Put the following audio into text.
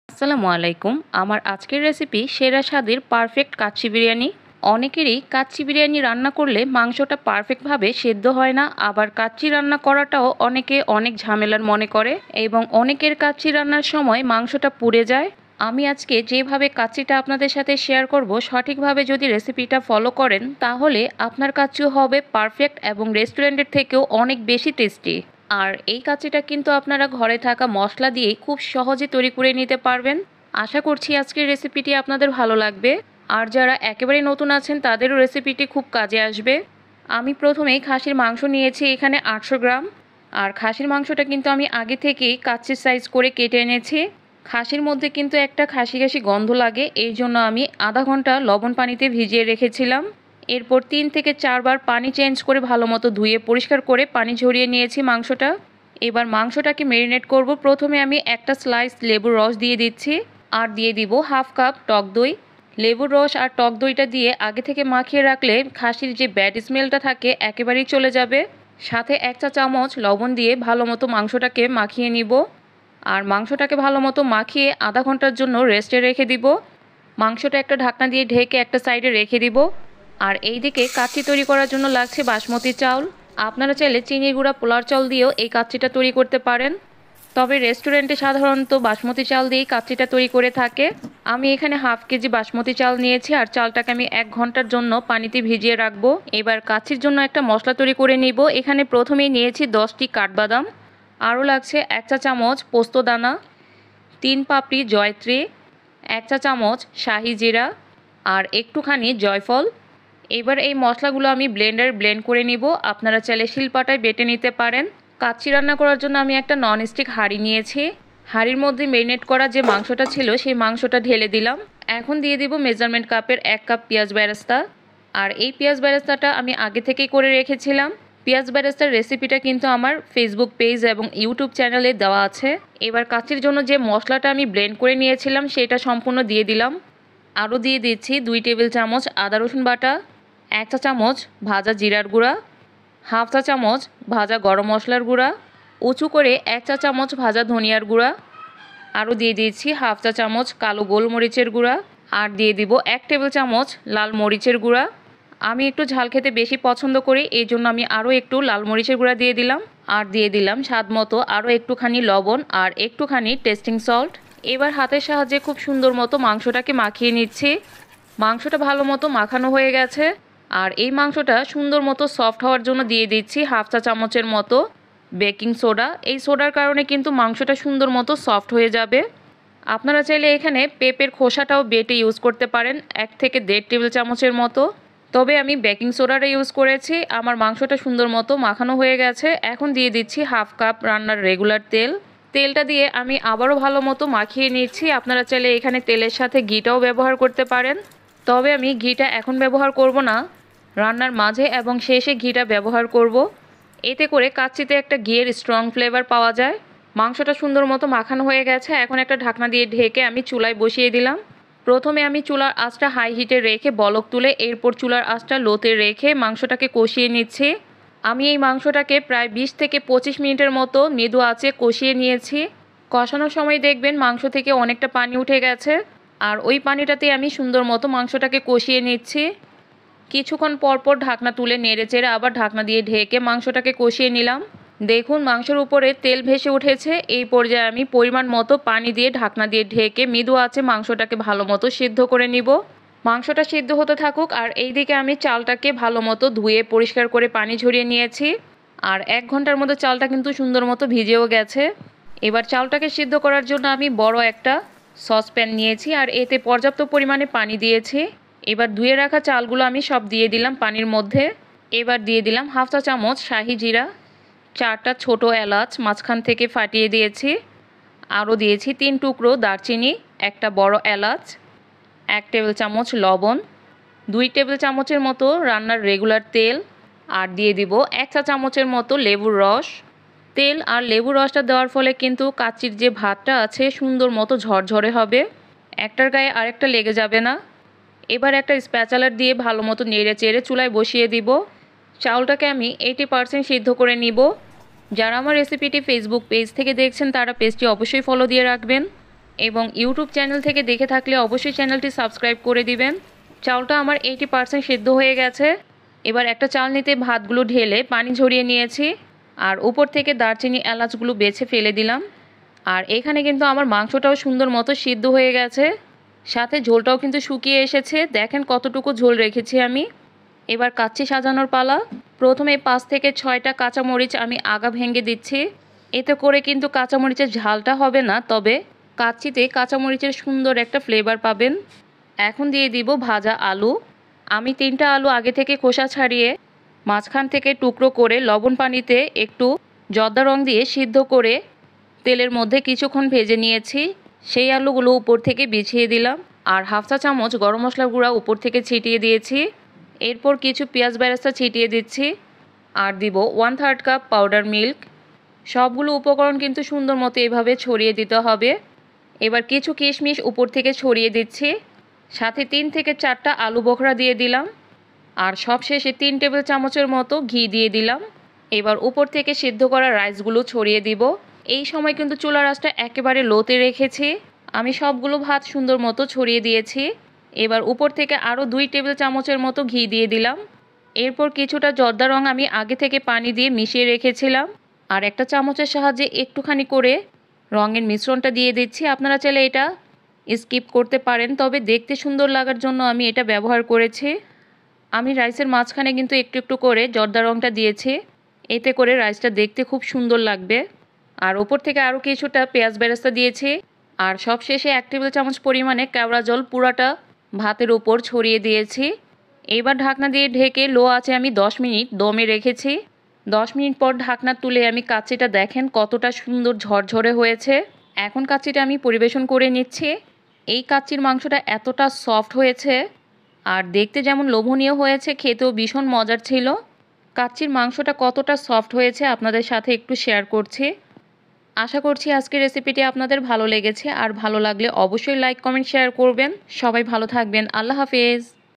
আসসালামু আলাইকুম। আমার আজকের রেসিপি সেরা স্বাদের পারফেক্ট কাচ্চি বিরিয়ানি। অনেকেরই কাচ্চি বিরিয়ানি রান্না করলে মাংসটা পারফেক্টভাবে সেদ্ধ হয় না, আবার কাচ্চি রান্না করাটাও অনেকে অনেক ঝামেলার মনে করে এবং অনেকের কাচ্চি রান্নার সময় মাংসটা পুড়ে যায়। আমি আজকে যেভাবে কাচ্চিটা আপনাদের সাথে শেয়ার করব, সঠিকভাবে যদি রেসিপিটা ফলো করেন তাহলে আপনার কাচ্চিও হবে পারফেক্ট এবং রেস্টুরেন্টের থেকেও অনেক বেশি টেস্টি। আর এই কাচ্চিটা কিন্তু আপনারা ঘরে থাকা মশলা দিয়েই খুব সহজে তৈরি করে নিতে পারবেন। আশা করছি আজকের রেসিপিটি আপনাদের ভালো লাগবে। আর যারা একেবারে নতুন আছেন তাদেরও রেসিপিটি খুব কাজে আসবে। আমি প্রথমেই খাসির মাংস নিয়েছি এখানে 800 গ্রাম। আর খাসির মাংসটা কিন্তু আমি আগে থেকেই কাচ্চির সাইজ করে কেটে এনেছি। খাসির মধ্যে কিন্তু একটা খাসি খাসি গন্ধ লাগে, এই জন্য আমি আধা ঘন্টা লবণ পানিতে ভিজিয়ে রেখেছিলাম। এরপর 3 থেকে 4 বার পানি চেঞ্জ করে ভালো মতো ধুয়ে পরিষ্কার করে পানি ঝরিয়ে নিয়েছি মাংসটা। এবার মাংসটাকে ম্যারিনেট করব। প্রথমে আমি একটা স্লাইস লেবুর রস দিয়ে দিচ্ছি আর দিয়ে দিব হাফ কাপ টক দই। লেবুর রস আর টক দইটা দিয়ে আগে থেকে মাখিয়ে রাখলে খাসির যে ব্যাড স্মেলটা থাকে একেবারেই চলে যাবে। সাথে 1 চা চামচ লবণ দিয়ে ভালো মতো মাংসটাকে মাখিয়ে নিব। আর মাংসটাকে ভালো মতো মাখিয়ে আধা ঘন্টার জন্য রেস্টে রেখে দিব। মাংসটা একটা ঢাকনা দিয়ে ঢেকে একটা সাইডে রেখে দিব। আর এই দিকে কাচ্চি তৈরি করার জন্য লাগছে বাসমতি চাউল। আপনারা চাইলে চিনি গুঁড়া পোলার চাল দিয়েও এই কাচ্চিটা তৈরি করতে পারেন, তবে রেস্টুরেন্টে সাধারণত বাসমতি চাল দিয়েই কাচ্চিটা তৈরি করে থাকে। আমি এখানে হাফ কেজি বাসমতি চাল নিয়েছি আর চালটাকে আমি 1 ঘন্টার জন্য পানিতে ভিজিয়ে রাখবো। এবার কাচ্চির জন্য একটা মশলা তৈরি করে নিব। এখানে প্রথমেই নিয়েছি 10টি কাঠবাদাম, আরও লাগছে 1 চা চামচ পোস্তদানা, 3 পাপড়ি জয়ত্রী, 1 চা চামচ শাহি জিরা আর একটুখানি জয়ফল। এবার এই মশলাগুলো আমি ব্লেন্ড করে নিব। আপনারা চাইলে শিলপাটায় বেটে নিতে পারেন। কাচ্চি রান্না করার জন্য আমি একটা ননস্টিক হাঁড়ি নিয়েছি। হাঁড়ির মধ্যে ম্যারিনেট করা যে মাংসটা ছিল সেই মাংসটা ঢেলে দিলাম। এখন দিয়ে দিব মেজারমেন্ট কাপের 1 কাপ পেঁয়াজ বেরেস্তা। আর এই পেঁয়াজ বেরেস্তাটা আমি আগে থেকেই করে রেখেছিলাম। পেঁয়াজ বেরেস্তার রেসিপিটা কিন্তু আমার ফেসবুক পেজ এবং ইউটিউব চ্যানেলে দেওয়া আছে। এবার কাচ্চির জন্য যে মশলাটা আমি ব্লেন্ড করে নিয়েছিলাম সেটা সম্পূর্ণ দিয়ে দিলাম। আরও দিয়ে দিচ্ছি 2 টেবিল চামচ আদা রসুন বাটা, 1 চা চামচ ভাজা জিরার গুঁড়া, হাফ চা চামচ ভাজা গরম মশলার গুঁড়া, উঁচু করে 1 চা চামচ ভাজা ধনিয়ার গুঁড়া, আরও দিয়ে দিয়েছি হাফ চা চামচ কালো গোলমরিচের গুঁড়া, আর দিয়ে দিব 1 টেবিল চামচ লাল মরিচের গুঁড়া। আমি একটু ঝাল খেতে বেশি পছন্দ করি, এই জন্য আমি আরও একটু লাল মরিচের গুঁড়া দিয়ে দিলাম। আর দিয়ে দিলাম স্বাদ মতো আরও একটুখানি লবণ আর একটুখানি টেস্টিং সল্ট। এবার হাতের সাহায্যে খুব সুন্দর মতো মাংসটাকে মাখিয়ে নিচ্ছি। মাংসটা ভালো মতো মাখানো হয়ে গেছে। আর এই মাংসটা সুন্দর মতো সফট হওয়ার জন্য দিয়ে দিচ্ছি হাফ চা চামচের মতো বেকিং সোডা। এই সোডার কারণে কিন্তু মাংসটা সুন্দর মতো সফট হয়ে যাবে। আপনারা চাইলে এখানে পেঁপের খোসাটাও বেটে ইউজ করতে পারেন 1 থেকে 1.5 টেবিল চামচের মতো, তবে আমি বেকিং সোডাটা ইউজ করেছি। আমার মাংসটা সুন্দর মতো মাখানো হয়ে গেছে। এখন দিয়ে দিচ্ছি হাফ কাপ রান্নার রেগুলার তেল। তেলটা দিয়ে আমি আবারও ভালো মতো মাখিয়ে নিচ্ছি। আপনারা চাইলে এখানে তেলের সাথে ঘিটাও ব্যবহার করতে পারেন, তবে আমি ঘিটা এখন ব্যবহার করব না, রান্নার মাঝে এবং শেষে ঘিটা ব্যবহার করব। এতে করে কাচ্চিতে একটা ঘিয়ের স্ট্রং ফ্লেভার পাওয়া যায়। মাংসটা সুন্দর মতো মাখানো হয়ে গেছে। এখন একটা ঢাকনা দিয়ে ঢেকে আমি চুলায় বসিয়ে দিলাম। প্রথমে আমি চুলার আঁচটা হাই হিটে রেখে বলক তুলে এরপর চুলার আঁচটা লোতে রেখে মাংসটাকে কষিয়ে নিচ্ছি। আমি এই মাংসটাকে প্রায় 20 থেকে 25 মিনিটের মতো মৃদু আঁচে কষিয়ে নিয়েছি। কষানোর সময় দেখবেন মাংস থেকে অনেকটা পানি উঠে গেছে, আর ওই পানিটাতে আমি সুন্দর মতো মাংসটাকে কষিয়ে নিচ্ছি। কিছুক্ষণ পরপর ঢাকনা তুলে নেড়ে চেড়ে আবার ঢাকনা দিয়ে ঢেকে মাংসটাকে কষিয়ে নিলাম। দেখুন মাংসের উপরে তেল ভেসে উঠেছে। এই পর্যায়ে আমি পরিমাণ মতো পানি দিয়ে ঢাকনা দিয়ে ঢেকে মৃদু আঁচে মাংসটাকে ভালো মতো সিদ্ধ করে নিব। মাংসটা সিদ্ধ হতে থাকুক। আর এই দিকে আমি চালটাকে ভালো মতো ধুয়ে পরিষ্কার করে পানি ঝরিয়ে নিয়েছি। আর 1 ঘন্টার মধ্যে চালটা কিন্তু সুন্দর মতো ভিজেও গেছে। এবার চালটাকে সিদ্ধ করার জন্য আমি বড় একটা সসপ্যান নিয়েছি আর এতে পর্যাপ্ত পরিমাণে পানি দিয়েছি। এবার ধুয়ে রাখা চালগুলো আমি সব দিয়ে দিলাম পানির মধ্যে। এবার দিয়ে দিলাম হাফ চা চামচ শাহি জিরা, 4টা ছোট এলাচ মাঝখান থেকে ফাটিয়ে দিয়েছি, আরও দিয়েছি 3 টুকরো দারচিনি, একটা বড় এলাচ, 1 টেবিল চামচ লবণ, 2 টেবিল চামচের মতো রান্নার রেগুলার তেল, আর দিয়ে দিব 1 চা চামচের মতো লেবুর রস। তেল আর লেবুর রসটা দেওয়ার ফলে কিন্তু কাচ্চির যে ভাতটা আছে সুন্দর মতো ঝরঝরে হবে, একটার গায়ে আরেকটা লেগে যাবে না। এবার একটা স্প্যাচালার দিয়ে ভালো মতো নেড়ে চেড়ে চুলায় বসিয়ে দিব। চাউলটাকে আমি 80% সিদ্ধ করে নিব। যারা আমার রেসিপিটি ফেসবুক পেজ থেকে দেখছেন তারা পেজটি অবশ্যই ফলো দিয়ে রাখবেন। এবং ইউটিউব চ্যানেল থেকে দেখে থাকলে অবশ্যই চ্যানেলটি সাবস্ক্রাইব করে দিবেন। চালটা আমার 80% সিদ্ধ হয়ে গেছে। এবার একটা চালনিতে ভাতগুলো ঢেলে পানি ঝরিয়ে নিয়েছি আর উপর থেকে দারচিনি এলাচগুলো বেছে ফেলে দিলাম। আর এখানে কিন্তু আমার মাংসটাও সুন্দর মতো সিদ্ধ হয়ে গেছে, সাথে ঝোলটাও কিন্তু শুকিয়ে এসেছে। দেখেন কতটুকু ঝোল রেখেছি আমি। এবার কাচ্চি সাজানোর পালা। প্রথমে 5 থেকে 6টা কাঁচামরিচ আমি আগা ভেঙে দিচ্ছি। এতে করে কিন্তু কাঁচামরিচের ঝালটা হবে না, তবে কাচ্চিতে কাঁচামরিচের সুন্দর একটা ফ্লেভার পাবেন। এখন দিয়ে দিব ভাজা আলু। আমি 3টা আলু আগে থেকে খোসা ছাড়িয়ে মাঝখান থেকে টুকরো করে লবণ পানিতে একটু জর্দা রং দিয়ে সিদ্ধ করে তেলের মধ্যে কিছুক্ষণ ভেজে নিয়েছি। সেই আলুগুলো উপর থেকে বিছিয়ে দিলাম আর হাফ চা চামচ গরম মশলার গুঁড়া উপর থেকে ছিটিয়ে দিয়েছি। এরপর কিছু পেঁয়াজ বেরেস্তা ছিটিয়ে দিচ্ছি আর দিব 1/3 কাপ পাউডার মিল্ক। সবগুলো উপকরণ কিন্তু সুন্দর মতো এভাবে ছড়িয়ে দিতে হবে। এবার কিছু কিশমিশ উপর থেকে ছড়িয়ে দিচ্ছি, সাথে 3 থেকে 4টা আলু বোখরা দিয়ে দিলাম আর সবশেষে 3 টেবিল চামচের মতো ঘি দিয়ে দিলাম। এবার উপর থেকে সিদ্ধ করা রাইসগুলো ছড়িয়ে দিব। এই সময় কিন্তু চুলার আঁচটা একেবারে লোতে রেখেছি। আমি সবগুলো ভাত সুন্দর মতো ছড়িয়ে দিয়েছি। এবার উপর থেকে আরও 2 টেবিল চামচের মতো ঘি দিয়ে দিলাম। এরপর কিছুটা জর্দা রং আমি আগে থেকে পানি দিয়ে মিশিয়ে রেখেছিলাম আর একটা চামচের সাহায্যে একটুখানি করে রঙের মিশ্রণটা দিয়ে দিচ্ছি। আপনারা চাইলে এটা স্কিপ করতে পারেন, তবে দেখতে সুন্দর লাগার জন্য আমি এটা ব্যবহার করেছি। আমি রাইসের মাঝখানে কিন্তু একটু একটু করে জর্দা রংটা দিয়েছি, এতে করে রাইসটা দেখতে খুব সুন্দর লাগবে। আর উপর থেকে আরও কিছুটা পেঁয়াজ বেরেস্তা দিয়েছি আর সবশেষে 1 টেবিল চামচ পরিমাণে কেওড়া জল পুরাটা ভাতের উপর ছড়িয়ে দিয়েছি। এবার ঢাকনা দিয়ে ঢেকে লো আঁচে আমি 10 মিনিট দমে রেখেছি। 10 মিনিট পর ঢাকনা তুলে আমি কাচ্চিটা দেখেন কতটা সুন্দর ঝরঝরে হয়েছে। এখন কাচ্চিটা আমি পরিবেশন করে নিচ্ছি। এই কাচ্চির মাংসটা এতটা সফট হয়েছে আর দেখতে যেমন লোভনীয় হয়েছে, খেতেও ভীষণ মজার ছিল। কাচ্চির মাংসটা কতটা সফট হয়েছে আপনাদের সাথে একটু শেয়ার করছি। আশা করছি আজকের রেসিপিটি আপনাদের ভালো লেগেছে, আর ভালো লাগলে অবশ্যই লাইক কমেন্ট শেয়ার করবেন। সবাই ভালো থাকবেন। আল্লাহ হাফেজ।